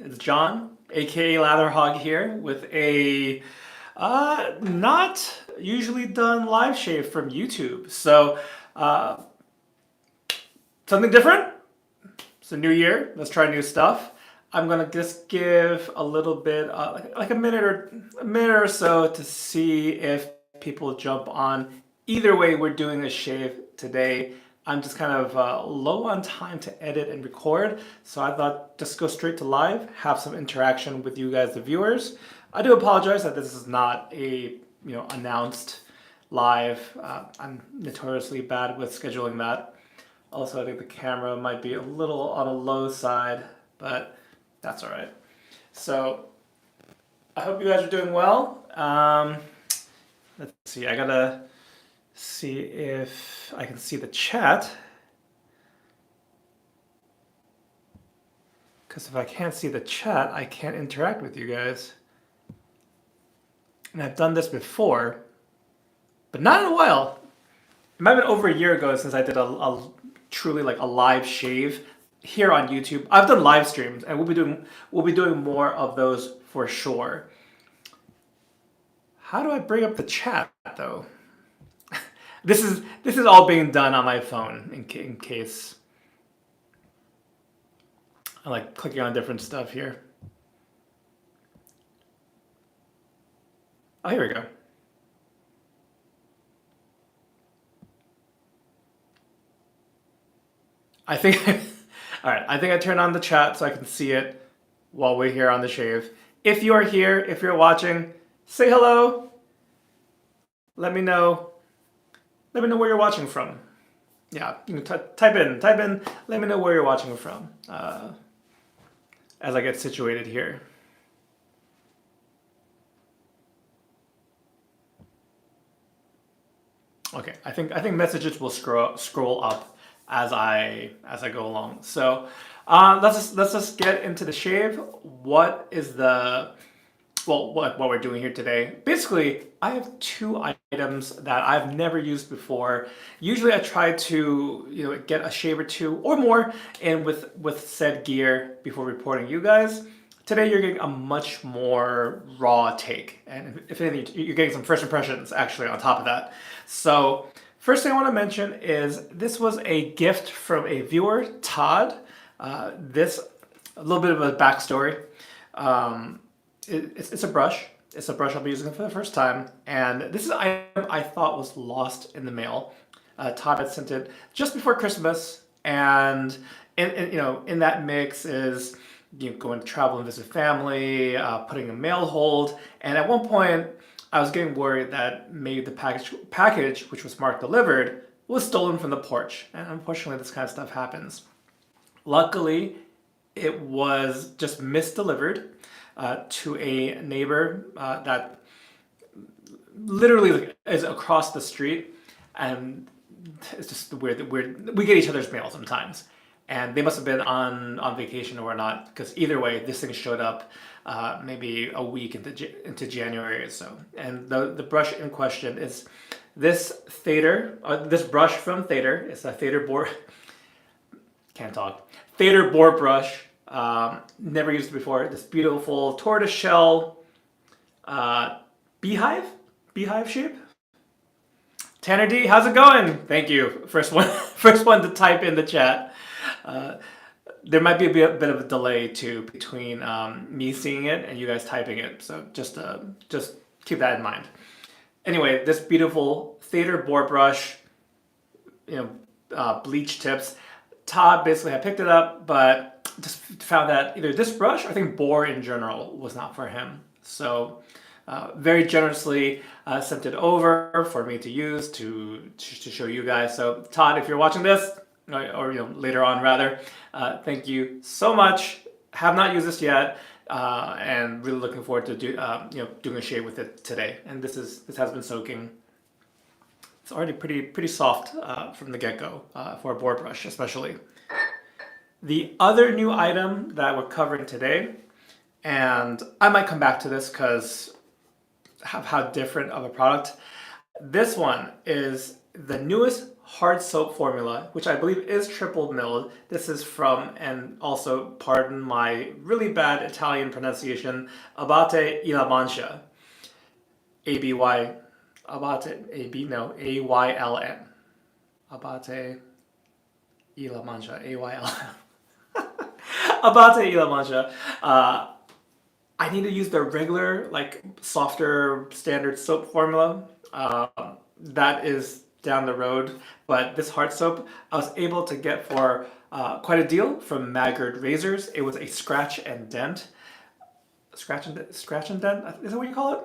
It's John, aka Lather Hog here with a not usually done live shave from YouTube. So uh, something different. It's a new year. Let's try new stuff. I'm gonna just give a little bit, like a minute or so to see if people jump on. Either way, we're doing a shave today. I'm just kind of low on time to edit and record, so I thought just go straight to live, have some interaction with you guys, the viewers. I do apologize that this is not a announced live. I'm notoriously bad with scheduling that. Also, I think the camera might be a little on a low side, but that's all right. So I hope you guys are doing well. Let's see, I gotta see if I can see the chat. Because if I can't see the chat, I can't interact with you guys. And I've done this before, but not in a while. It might have been over a year ago since I did a truly like a live shave here on YouTube. I've done live streams, and we'll be doing more of those for sure. How do I bring up the chat though? This is all being done on my phone in case I like clicking on different stuff here. Oh, here we go. I think, all right, I think I turned on the chat so I can see it while we're here on the shave. If you are here, if you're watching, say hello. Let me know. Let me know where you're watching from. Yeah, you can type in. Let me know where you're watching from as I get situated here. Okay, I think messages will scroll up as I go along. So let's just get into the shave. What is the what we're doing here today? Basically, I have two items that I've never used before. Usually, I try to get a shave or two or more in with said gear before reporting you guys. Today, you're getting a much more raw take, and if anything, you're getting some first impressions actually on top of that. So, first thing I want to mention is this was a gift from a viewer, Todd. This a little bit of a backstory. It's a brush. It's a brush I'll be using for the first time, and this is an item I thought was lost in the mail. Todd had sent it just before Christmas, and in that mix is going to travel and visit family, putting a mail hold, and at one point I was getting worried that maybe the package which was marked delivered was stolen from the porch, and unfortunately this kind of stuff happens. Luckily, it was just misdelivered to a neighbor that literally is across the street, and it's just weird that we get each other's mail sometimes, and they must have been on vacation or not, because either way this thing showed up maybe a week into January or so. And the brush in question is this this brush from Thater. It's a Thater Boar Thater Boar Brush. Never used it before. This beautiful tortoiseshell beehive shape. Tanner D, how's it going? Thank you. First one to type in the chat. There might be a bit of a delay too between me seeing it and you guys typing it, so just keep that in mind. Anyway, this beautiful Thater Boar Brush, bleach tips. Todd basically had picked it up, but just found that either this brush, or I think boar in general, was not for him. So very generously sent it over for me to use to show you guys. So Todd, if you're watching this, or later on rather, thank you so much. Have not used this yet, and really looking forward to doing a shave with it today. And this has been soaking. It's already pretty soft from the get-go for a boar brush, especially. The other new item that we're covering today, and I might come back to this because of how different of a product. This one is the newest hard soap formula, which I believe is triple milled. This is from, and also pardon my really bad Italian pronunciation, Abbate y la Mancha. A-B-Y, Abbate, A-B, no, A-Y-L-N. Abbate y la Mancha, A-Y-L-N. Abbate y la Mancha. I need to use the regular, like, softer standard soap formula. That is down the road, but this hard soap I was able to get for quite a deal from Maggard Razors. It was a scratch and dent. Scratch and dent? Is that what you call it?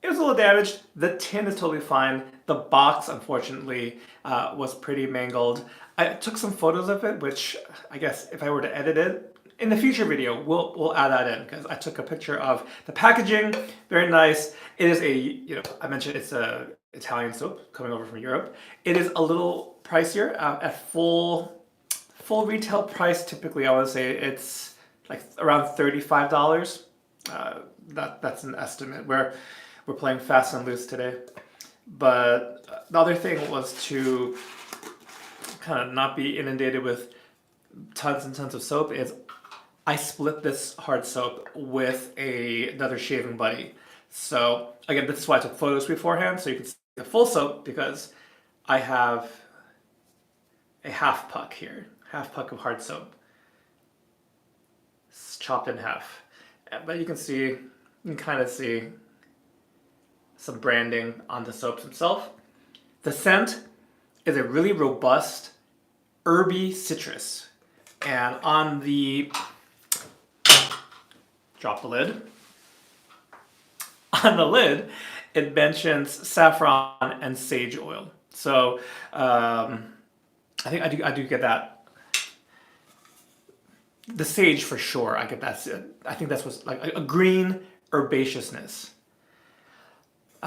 It was a little damaged. The tin is totally fine. The box, unfortunately, was pretty mangled. I took some photos of it, which I guess if I were to edit it, in the future video, we'll add that in, because I took a picture of the packaging. Very nice. It is a, I mentioned it's a Italian soap coming over from Europe. It is a little pricier. At full retail price, typically I would say it's like around $35. That's an estimate. We're playing fast and loose today. But the other thing was to kind of not be inundated with tons and tons of soap is I split this hard soap with another shaving buddy. So again, this is why I took photos beforehand, so you can see the full soap, because I have a half puck here, half puck of hard soap. It's chopped in half. But you can kind of see some branding on the soaps themselves. The scent is a really robust, herby citrus. And on the, drop the lid. On the lid, it mentions saffron and sage oil. So I think I do get that. The sage for sure, I get that. I think that's what's like a green herbaceousness.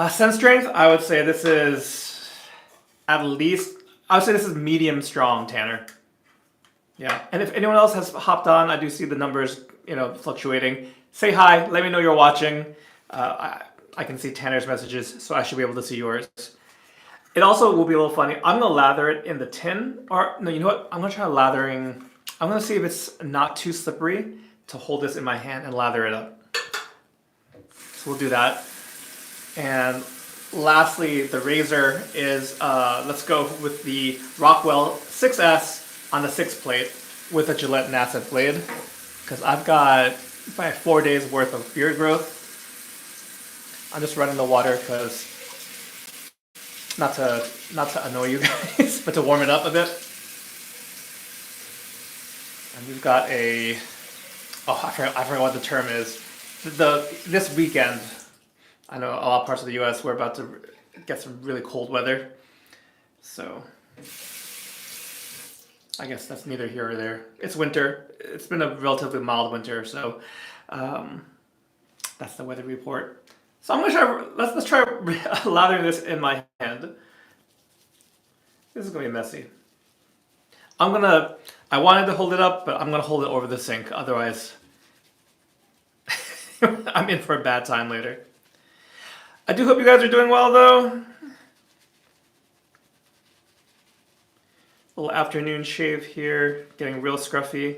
Scent strength, I would say this is at least, I would say this is medium strong, Tanner. Yeah, and if anyone else has hopped on, I do see the numbers, fluctuating. Say hi, let me know you're watching. I can see Tanner's messages, so I should be able to see yours. It also will be a little funny. I'm gonna lather it in the tin, or no, you know what? I'm gonna try lathering. I'm gonna see if it's not too slippery to hold this in my hand and lather it up. So we'll do that. And lastly, the razor is, let's go with the Rockwell 6S on the 6 plate with a Gillette Nacet blade, because I've got probably 4 days worth of beard growth. I'm just running the water because not to annoy you guys, but to warm it up a bit. And we've got I forgot what the term is. This weekend, I know a lot of parts of the U.S. we're about to get some really cold weather, so I guess that's neither here or there. It's winter. It's been a relatively mild winter, so that's the weather report. So I'm gonna try. Let's try lathering this in my hand. This is gonna be messy. I wanted to hold it up, but I'm gonna hold it over the sink. Otherwise, I'm in for a bad time later. I do hope you guys are doing well, though. Little afternoon shave here, getting real scruffy.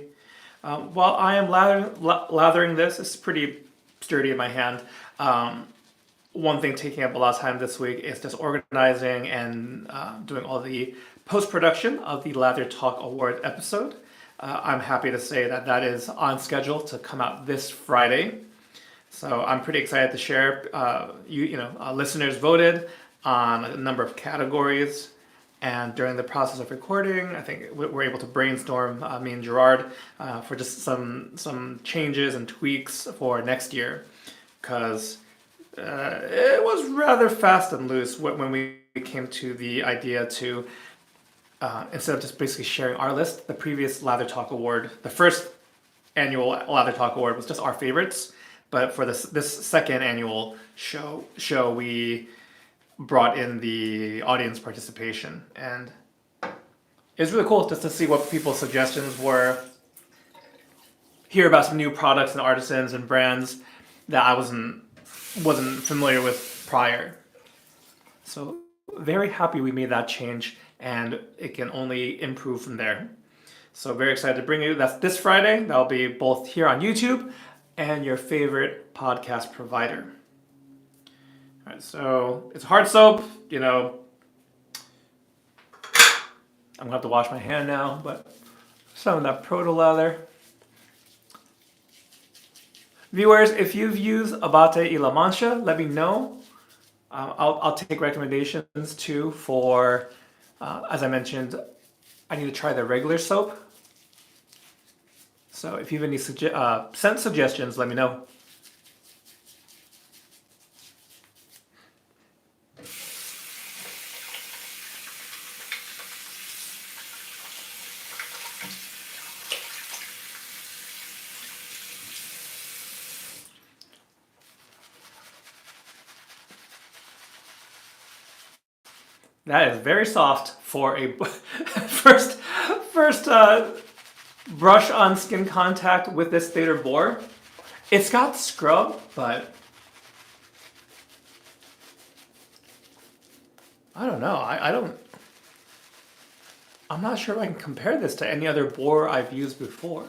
While I am lathering this, it's pretty sturdy in my hand. One thing taking up a lot of time this week is just organizing and doing all the post-production of the Lather Talk Award episode. I'm happy to say that is on schedule to come out this Friday. So I'm pretty excited to share. Listeners voted on a number of categories, and during the process of recording, I think we're able to brainstorm, me and Gerard, for just some changes and tweaks for next year, because it was rather fast and loose when we came to the idea to, instead of just basically sharing our list, the previous Lather Talk Award, the first annual Lather Talk Award was just our favorites. But for this second annual show, we brought in the audience participation, and it was really cool just to see what people's suggestions were, hear about some new products and artisans and brands that I wasn't familiar with prior. So very happy we made that change. and it can only improve from there. So very excited to bring you. That's this Friday. That'll be both here on YouTube and your favorite podcast provider. All right, so it's hard soap. You know, I'm gonna have to wash my hand now, but some of that proto lather. Viewers, if you've used Abbate y La Mancha, let me know. I'll take recommendations too for, as I mentioned, I need to try the regular soap. So if you have any scent suggestions, let me know. That is very soft for a first brush on skin contact with this Thater Boar. It's got scrub, but I don't know. I'm not sure if I can compare this to any other boar I've used before.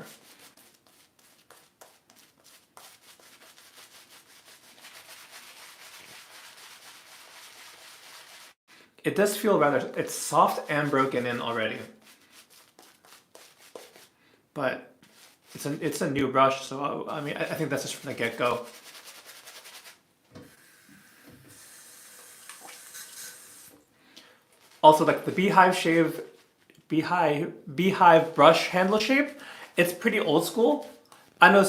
It does feel rather, it's soft and broken in already. But it's a new brush, so I mean, I think that's just from the get-go. Also, like the beehive brush handle shape, it's pretty old school. I know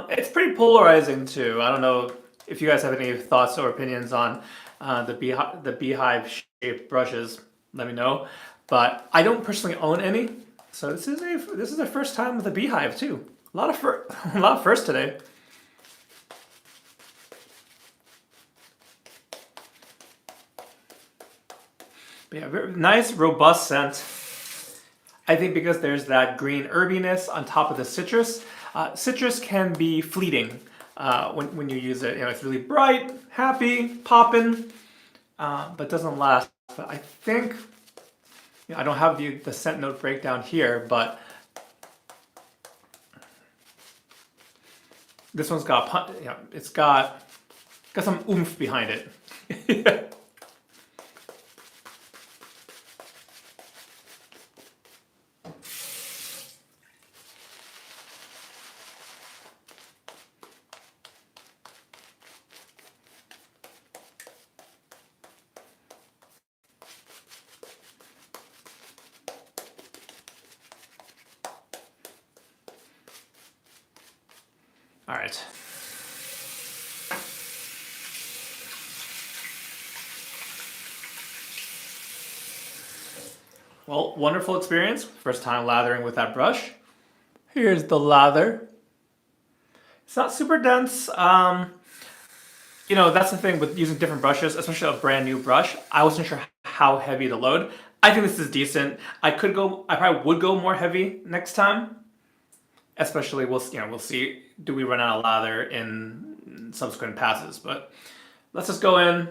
it's pretty polarizing too. I don't know if you guys have any thoughts or opinions on the beehive shaped brushes. Let me know. But I don't personally own any, so this is the first time with a beehive too. A lot of firsts today. But yeah, very nice, robust scent. I think because there's that green herbiness on top of the citrus. Citrus can be fleeting when you use it. You know, it's really bright, happy, popping, but doesn't last. But I think, you know, I don't have the scent note breakdown here, but this one's got, you know, it's got some oomph behind it. All right. Well, wonderful experience. First time lathering with that brush. Here's the lather. It's not super dense. You know, that's the thing with using different brushes, especially a brand new brush. I wasn't sure how heavy to load. I think this is decent. I probably would go more heavy next time. Especially, we'll see. Do we run out of lather in subsequent passes? But let's just go in.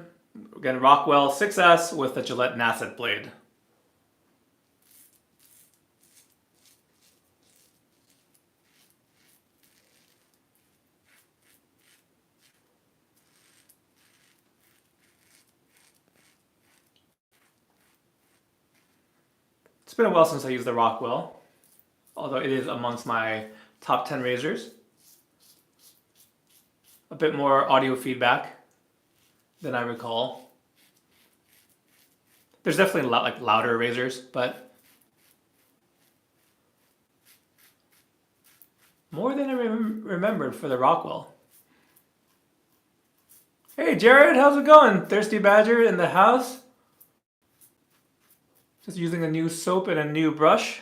Again, Rockwell 6S with a Gillette Nacet blade. It's been a while since I used the Rockwell, although it is amongst my top 10 razors. A bit more audio feedback than I recall. There's definitely a lot like louder razors, but more than I remembered for the Rockwell. Hey Jared, how's it going? Thirsty Badger in the house? Just using a new soap and a new brush.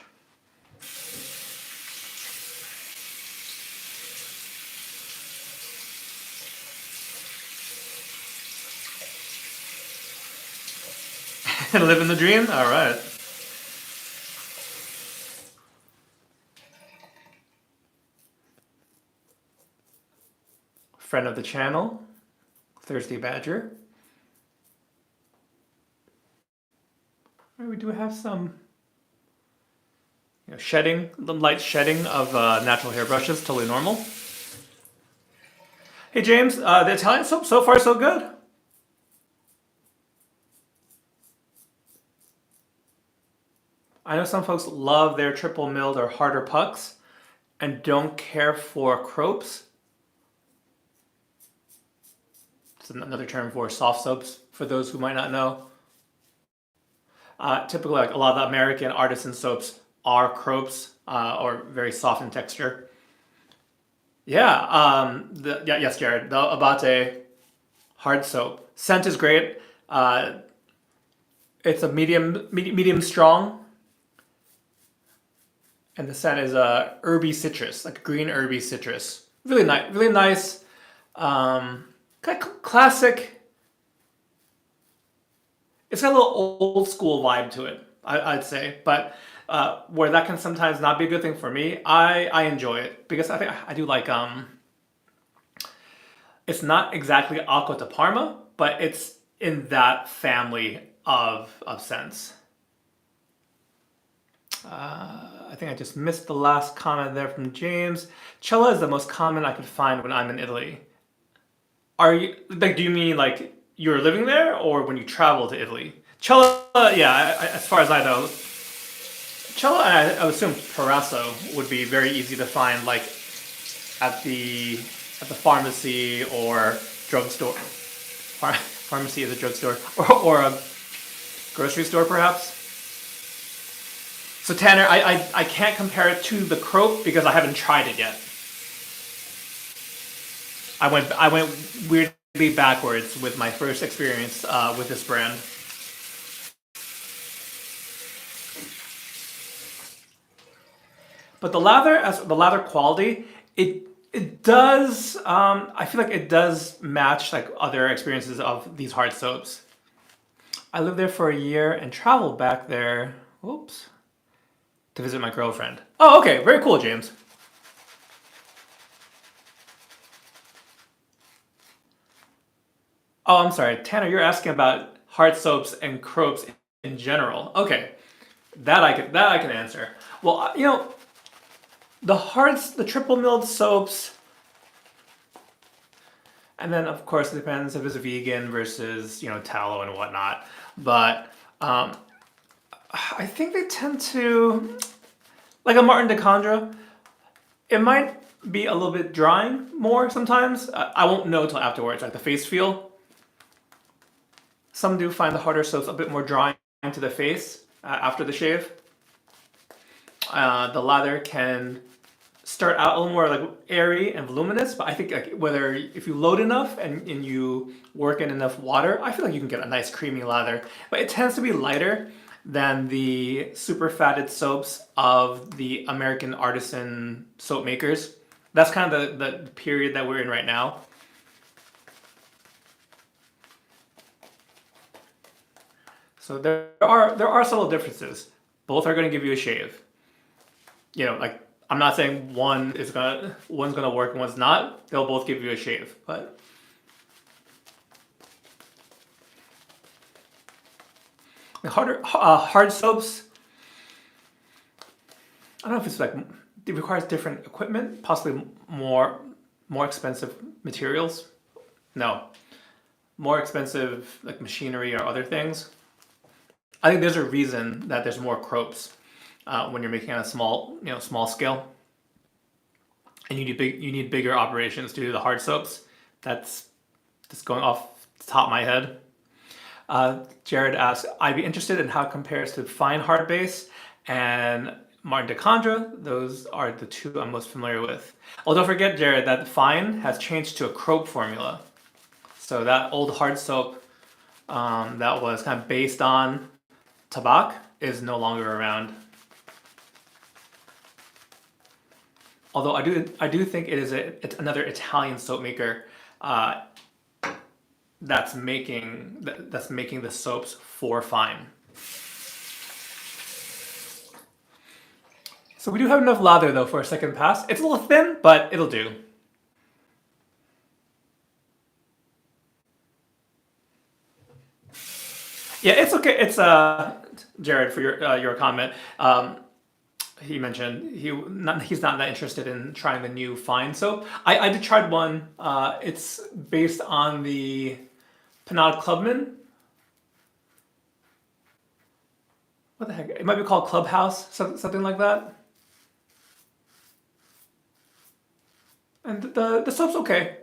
Living the dream? All right. Friend of the channel, Thirsty Badger. We do have some shedding, the light shedding of natural hair brushes, totally normal. Hey James, the Italian soap, so far so good. I know some folks love their triple milled or harder pucks and don't care for cropes. It's another term for soft soaps for those who might not know. Typically, like a lot of the American artisan soaps are cropes or very soft in texture. Yeah, yes, Jared. The Abbate hard soap scent is great. It's a medium strong, and the scent is herby citrus, like green herby citrus. Really nice, really nice. Kind of classic. It's got a little old school vibe to it, I'd say, but where that can sometimes not be a good thing for me, I enjoy it because I think I do like it's not exactly acqua di Parma, but it's in that family of scents. I think I just missed the last comment there from James. Cella is the most common I could find when I'm in Italy. Are you like? Do you mean like you're living there, or when you travel to Italy? Cella, yeah. As far as I know, Cella, and I would assume Proraso would be very easy to find, like at the pharmacy or drugstore. Pharmacy is a drugstore, or a grocery store, perhaps. So Tanner, I can't compare it to the Crope because I haven't tried it yet. I went weirdly backwards with my first experience with this brand. But the lather quality, it does. I feel like it does match like other experiences of these hard soaps. I lived there for a year and traveled back there. Oops. To visit my girlfriend. Oh, okay, very cool, James. Oh, I'm sorry, Tanner. You're asking about hard soaps and cropes in general. Okay, that I can answer. Well, the triple milled soaps, and then of course it depends if it's vegan versus tallow and whatnot. But I think they tend to, like a Martin de Condra, it might be a little bit drying more sometimes. I won't know till afterwards, like the face feel. Some do find the harder soaps a bit more drying to the face after the shave. The lather can start out a little more like airy and voluminous, but I think like whether if you load enough and you work in enough water, I feel like you can get a nice creamy lather. But it tends to be lighter than the super fatted soaps of the American artisan soap makers. That's kind of the period that we're in right now. So there are subtle differences. Both are going to give you a shave. Like I'm not saying one's gonna work and one's not. They'll both give you a shave, but the hard soaps, I don't know if it's like it requires different equipment, possibly more expensive materials. No, more expensive like machinery or other things. I think there's a reason that there's more cropes when you're making on a small scale, and you need bigger operations to do the hard soaps. That's just going off the top of my head. Jared asks, I'd be interested in how it compares to fine hard base and Martin de Condra. Those are the two I'm most familiar with. Oh, don't forget, Jared, that fine has changed to a Crope formula. So that old hard soap that was kind of based on Tabac is no longer around. Although I do think it's another Italian soap maker that's making the soaps for fine. So we do have enough lather though for a second pass. It's a little thin, but it'll do. Yeah, it's okay. It's Jared, for your comment. He mentioned he's not that interested in trying the new fine soap. I did tried one. It's based on the Panade Clubman. What the heck? It might be called Clubhouse, something like that. And the soap's okay.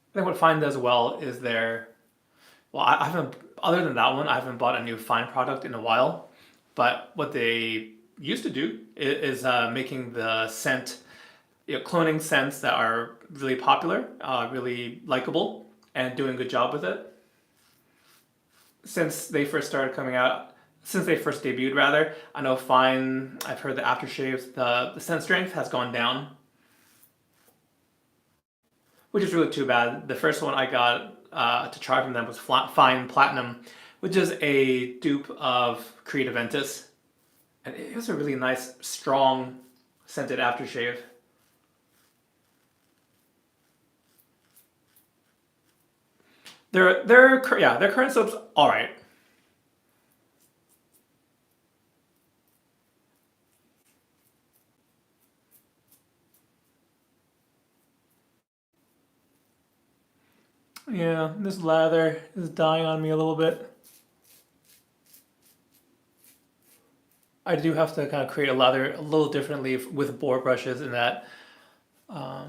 I think what Fine does well is I haven't, other than that one, I haven't bought a new Fine product in a while. But what they used to do is making the scent, cloning scents that are really popular, really likable, and doing a good job with it. Since they first debuted rather, I know Fine, I've heard the aftershaves, the scent strength has gone down, which is really too bad. The first one I got to try from them was Fine Platinum, which is a dupe of Creed Aventus. And it was a really nice, strong, scented aftershave. Their current soap's all right. Yeah, this lather is dying on me a little bit. I do have to kind of create a lather a little differently with boar brushes in that I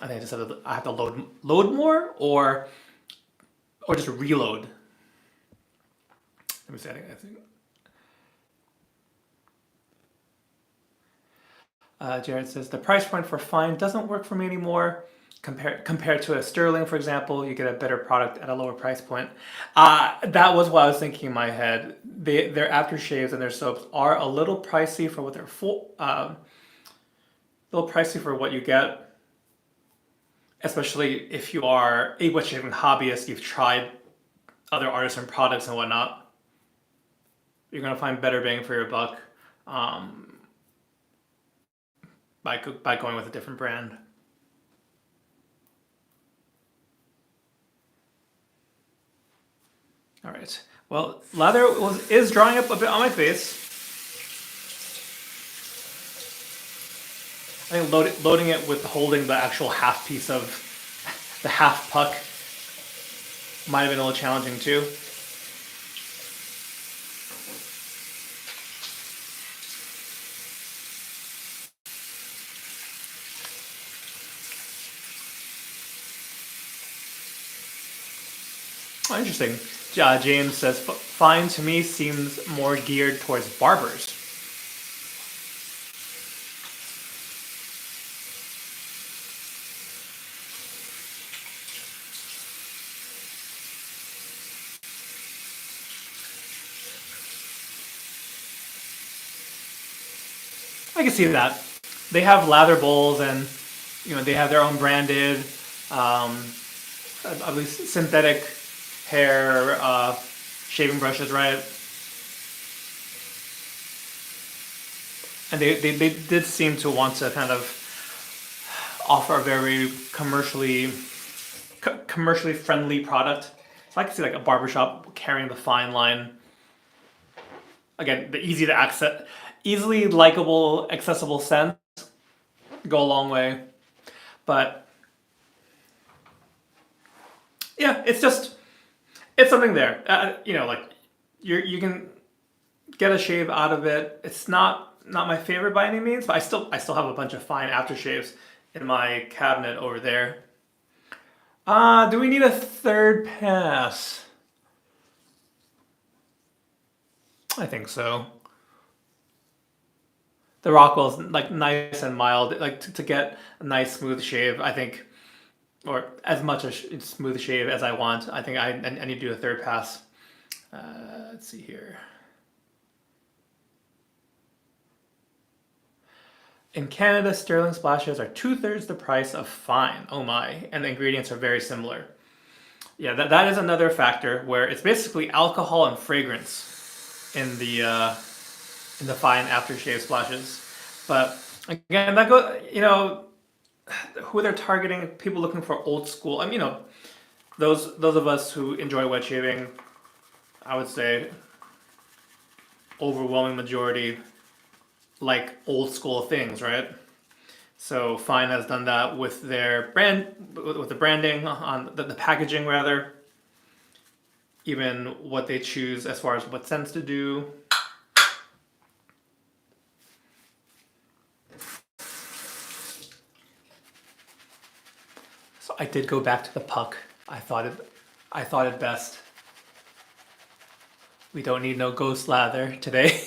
think I have to load more or just reload. Let me see. I think Jared says the price point for Fine doesn't work for me anymore. Compared to a Sterling, for example, you get a better product at a lower price point. That was what I was thinking in my head. Their aftershaves and their soaps are a little pricey for what they're for. A little pricey for what you get, especially if you are a wet shaving hobbyist. You've tried other artisan products and whatnot. You're gonna find better bang for your buck by going with a different brand. All right. Well, lather is drying up a bit on my face. I think loading it with holding the actual half piece of the half puck might have been a little challenging too. Oh, interesting. James says, Fine to me seems more geared towards barbers. I can see that. They have lather bowls and they have their own branded, at least synthetic hair shaving brushes, right? And they did seem to want to kind of offer a very commercially friendly product. So I can see like a barbershop carrying the Fine line. Again, the easily likable, accessible scents go a long way. But yeah, it's something there. Like you can get a shave out of it. It's not my favorite by any means, but I still have a bunch of Fine aftershaves in my cabinet over there. Do we need a third pass? I think so. The Rockwell's like nice and mild, like to get a nice smooth shave. I think, or as much a smooth shave as I want. I think I need to do a third pass. Let's see here. In Canada, Sterling splashes are 2/3 the price of Fine. Oh my! And the ingredients are very similar. Yeah, that is another factor where it's basically alcohol and fragrance in the Fine aftershave splashes. But Again, that goes, you know, who they're targeting, people looking for old school. I mean, you know, those of us who enjoy wet shaving, I would say overwhelming majority like old school things, right? So Fine has done that with their brand, with the branding on the packaging rather, even what they choose as far as what scents to do. So I did go back to the puck. I thought it best. We don't need no ghost lather today.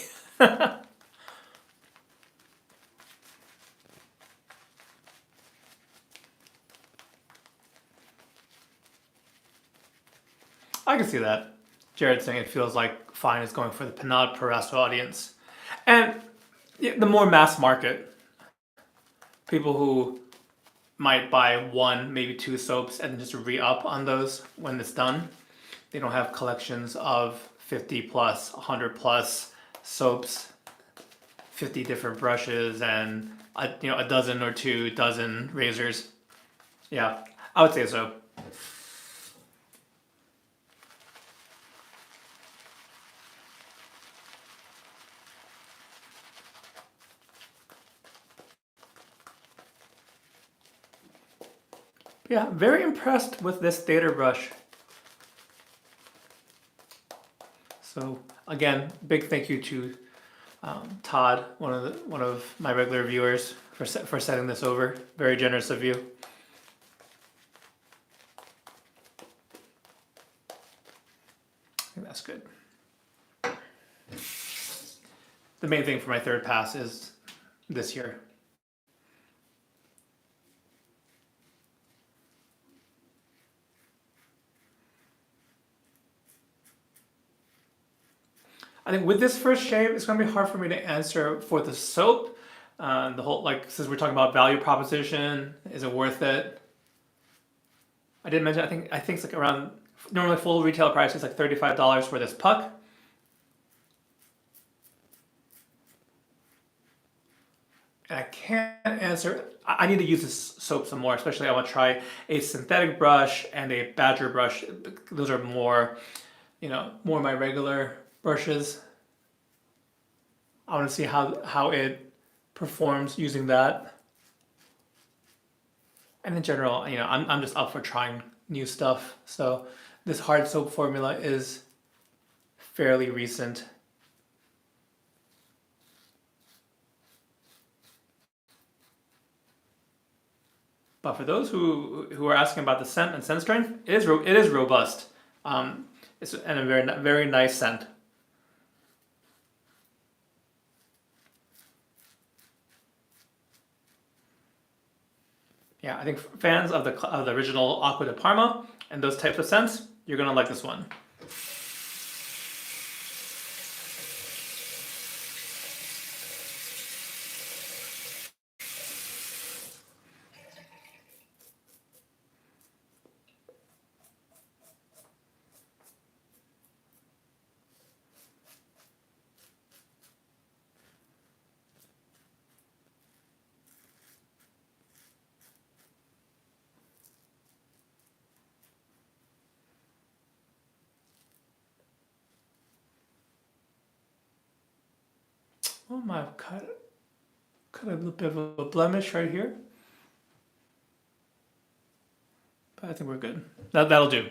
I can see that. Jared saying it feels like Fine is going for the Pinot Proraso audience. And the more mass market, people who might buy one, maybe two soaps and just re-up on those when it's done. They don't have collections of 50 plus, 100 plus soaps, 50 different brushes, and a dozen or 2 dozen razors. Yeah, I would say so. Yeah, very impressed with this Thater brush. So again, big thank you to Todd, one of my regular viewers, for setting this over. Very generous of you. I think that's good. The main thing for my third pass is this here. I think with this first shave, it's going to be hard for me to answer for the soap. The whole, like, since we're talking about value proposition, is it worth it? I did mention, I think it's like around, normally full retail price is like $35 for this puck. And I can't answer, I need to use this soap some more, especially I want to try a synthetic brush and a badger brush. Those are more, more my regular brushes. I want to see how it performs using that. And in general, I'm just up for trying new stuff. So this hard soap formula is fairly recent. But for those who are asking about the scent and scent strength, it is robust. It's and a very nice scent. Yeah, I think fans of the original Aqua de Parma and those types of scents, you're gonna like this one. Oh my, I've cut a little bit of a blemish right here. But I think we're good. That'll do.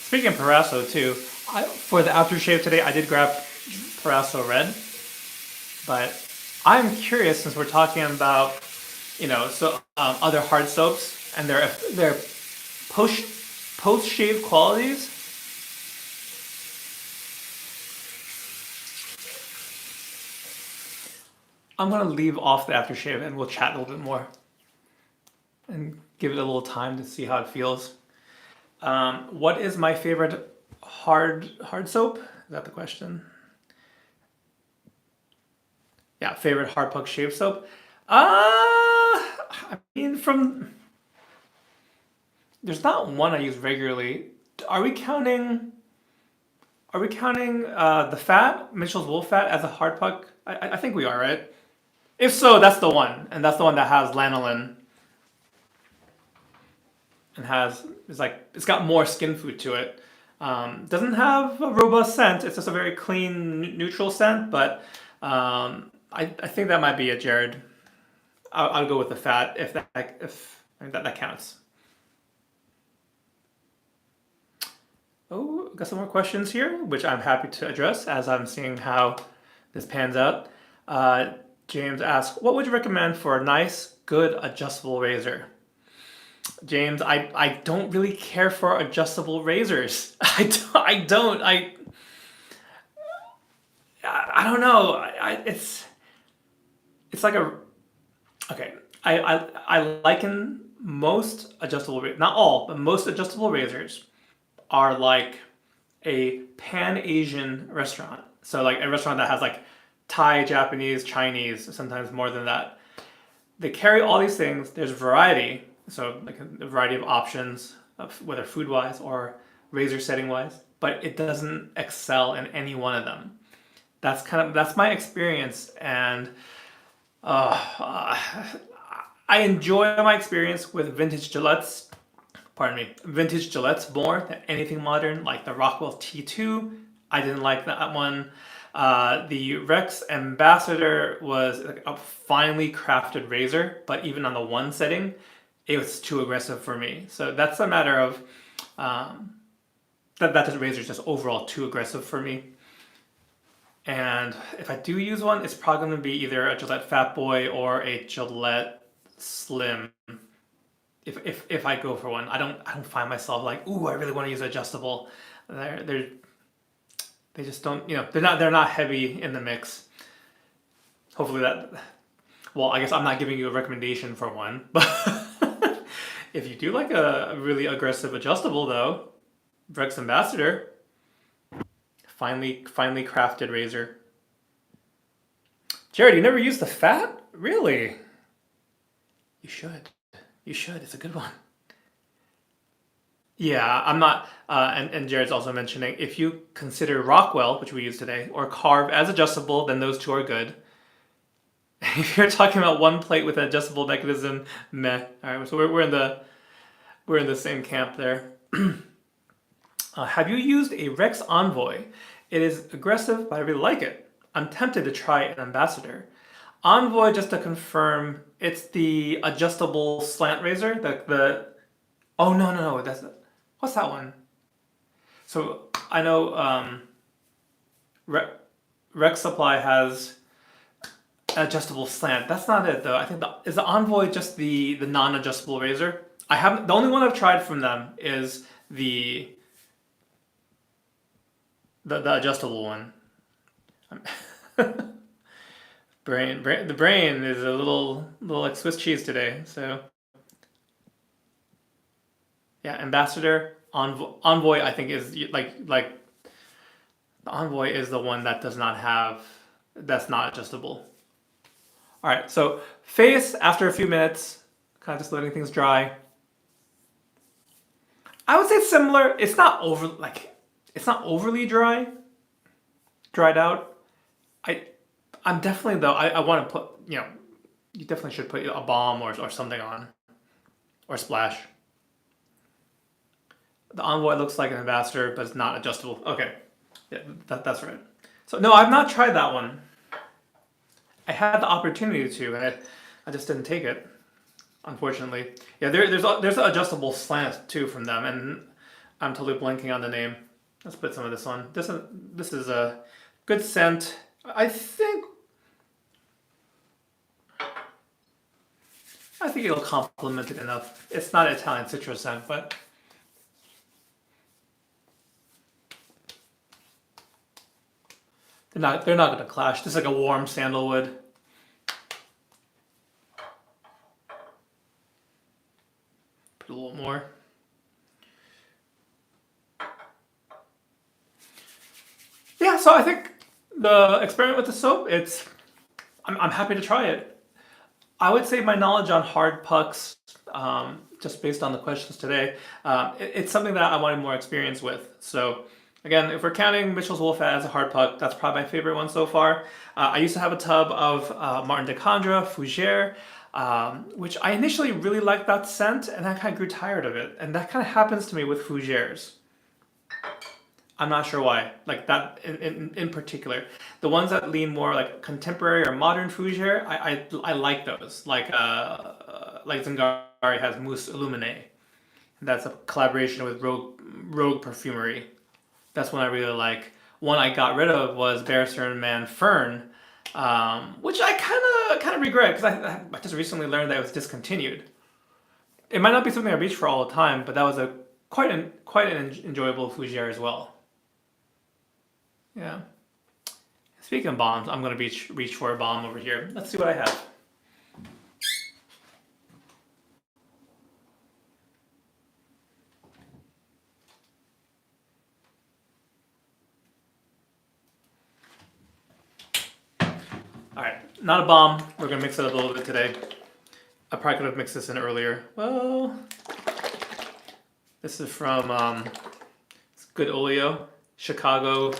Speaking of Proraso too, for the aftershave today, I did grab Proraso Red, but I'm curious since we're talking about, other hard soaps and their post shave qualities. I'm gonna leave off the aftershave and we'll chat a little bit more and give it a little time to see how it feels. What is my favorite hard soap? Is that the question? Yeah, favorite hard puck shave soap. I mean, there's not one I use regularly. Are we counting? Are we counting the fat, Mitchell's Wool Fat, as a hard puck? I think we are, right? If so, that's the one, and that's the one that has lanolin and it's got more skin food to it. Doesn't have a robust scent. It's just a very clean, neutral scent. But I think that might be it, Jared. I'll go with the fat if I mean, that counts. Oh, got some more questions here, which I'm happy to address as I'm seeing how this pans out. James asks, what would you recommend for a nice, good adjustable razor? James, I don't really care for adjustable razors. I don't. I don't know. It's like a okay. I liken most adjustable not all, but most adjustable razors are like a Pan-Asian restaurant. So like a restaurant that has like Thai, Japanese, Chinese, sometimes more than that. They carry all these things. There's variety, so like a variety of options, whether food-wise or razor setting-wise, but it doesn't excel in any one of them. That's my experience, and uh, I enjoy my experience with vintage Gillettes. Pardon me, vintage Gillettes more than anything modern, like the Rockwell T2. I didn't like that one. The Rex Ambassador was like a finely crafted razor, but even on the one setting, it was too aggressive for me. So that's a matter of that razor is just overall too aggressive for me. And if I do use one, it's probably going to be either a Gillette Fat Boy or a Gillette Slim. If I go for one, I don't find myself like, ooh, I really want to use adjustable. They just don't, they're not heavy in the mix. Hopefully well, I guess I'm not giving you a recommendation for one, but if you do like a really aggressive adjustable though, Rex Ambassador, finely crafted razor. Jared, you never used the fat? Really? You should. You should. It's a good one. Yeah, I'm not. And Jared's also mentioning if you consider Rockwell, which we use today, or Carve as adjustable, then those two are good. If you're talking about one plate with an adjustable mechanism, meh. All right, so we're in the same camp there. Have you used a Rex Envoy? It is aggressive, but I really like it. I'm tempted to try an Ambassador. Envoy, just to confirm, it's the adjustable slant razor. Oh no, what's that one? So I know Rex Supply has adjustable slant. That's not it though. I think is the Envoy just the non-adjustable razor? The only one I've tried from them is the adjustable one. The brain is a little like Swiss cheese today. So yeah, Ambassador, Envoy I think is like the Envoy is the one that that's not adjustable. All right, so face after a few minutes, kind of just letting things dry. I would say it's similar. It's not overly dried out. I'm definitely though. I want to put you definitely should put a balm or something on, or splash. The Envoy looks like an Ambassador, but it's not adjustable. Okay, yeah, that's right. So no, I've not tried that one. I had the opportunity to, and I just didn't take it, unfortunately. Yeah, there's an adjustable slant too from them, and I'm totally blanking on the name. Let's put some of this on. This is a good scent. I think it'll complement it enough. It's not Italian citrus scent, but they're not gonna clash. This is like a warm sandalwood. Put a little more. Yeah, so I think the experiment with the soap, I'm happy to try it. I would say my knowledge on hard pucks, just based on the questions today, it's something that I wanted more experience with. So again, if we're counting Mitchell's Wolf as a hard puck, that's probably my favorite one so far. I used to have a tub of Martin de Condra, Fougere, which I initially really liked that scent, and I kind of grew tired of it. And that kind of happens to me with Fougeres. I'm not sure why, like that in particular. The ones that lean more like contemporary or modern fougere, I like those. Like Zingari has Mousse Illuminé. That's a collaboration with Rogue Perfumery. That's one I really like. One I got rid of was Bear Man Fern, which I kind of regret because I just recently learned that it was discontinued. It might not be something I reach for all the time, but that was a quite an enjoyable fougere as well. Yeah. Speaking of bombs, I'm gonna reach for a bomb over here. Let's see what I have. All right, not a bomb. We're gonna mix it up a little bit today. I probably could have mixed this in earlier. Well, this is from it's good Oleo, Chicago.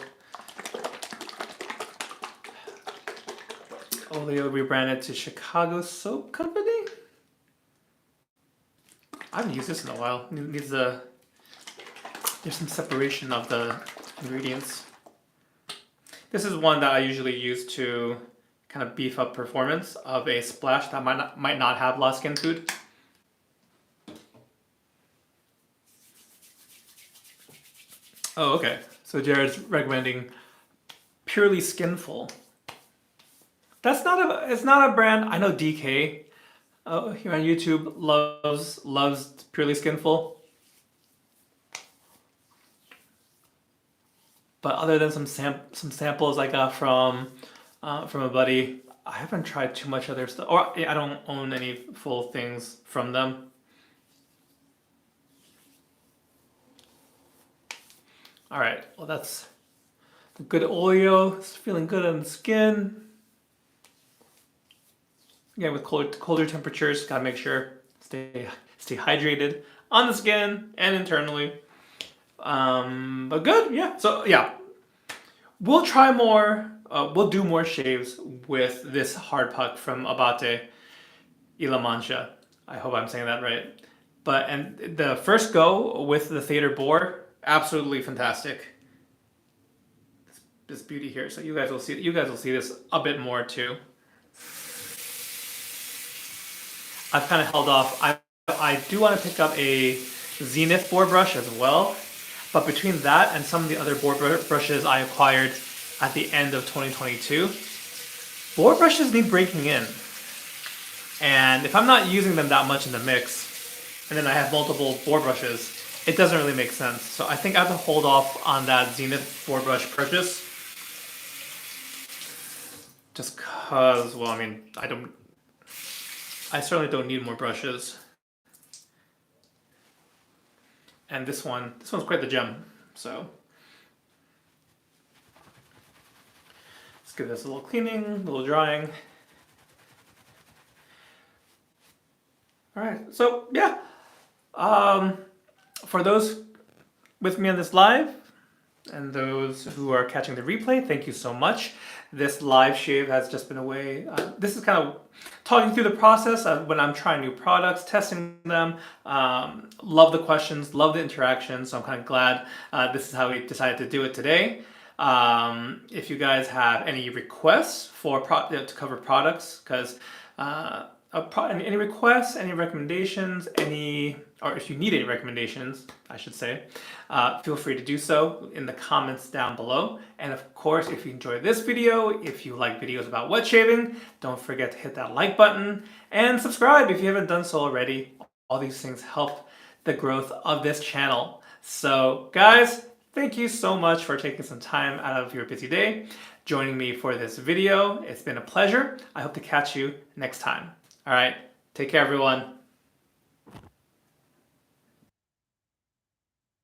Oleo rebranded to Chicago Soap Company. I haven't used this in a while. There's some separation of the ingredients. This is one that I usually use to kind of beef up performance of a splash that might not have lost skin food. Oh, okay. So Jared's recommending Purely Skinful. It's not a brand. I know DK here on YouTube loves Purely Skinful. But other than some samples I got from a buddy, I haven't tried too much other stuff, or I don't own any full things from them. All right, well that's the good Oleo. It's feeling good on the skin. Again, with colder temperatures, gotta make sure stay hydrated on the skin and internally. But good, yeah. So yeah, we'll try more. We'll do more shaves with this hard puck from Abbate y La Mancha. I hope I'm saying that right. And the first go with the Thater Boar, absolutely fantastic. This beauty here. So you guys will see this a bit more too. I've kind of held off. I do want to pick up a Zenith boar brush as well, but between that and some of the other boar brushes I acquired at the end of 2022, boar brushes need breaking in. And if I'm not using them that much in the mix, and then I have multiple boar brushes, it doesn't really make sense. So I think I have to hold off on that Zenith boar brush purchase. Just cause, well, I mean, I certainly don't need more brushes. And this one's quite the gem, so. Let's give this a little cleaning, a little drying. All right, so yeah. For those with me on this live, and those who are catching the replay, thank you so much. This live shave has just been a way. This is kind of talking through the process of when I'm trying new products, testing them. Love the questions, love the interaction. So I'm kind of glad this is how we decided to do it today. If you guys have any requests for to cover products, because any requests, any recommendations, or if you need any recommendations, I should say, feel free to do so in the comments down below. And of course, if you enjoyed this video, if you like videos about wet shaving, don't forget to hit that like button and subscribe if you haven't done so already. All these things help the growth of this channel. So guys, thank you so much for taking some time out of your busy day, joining me for this video. It's been a pleasure. I hope to catch you next time. All right, take care everyone.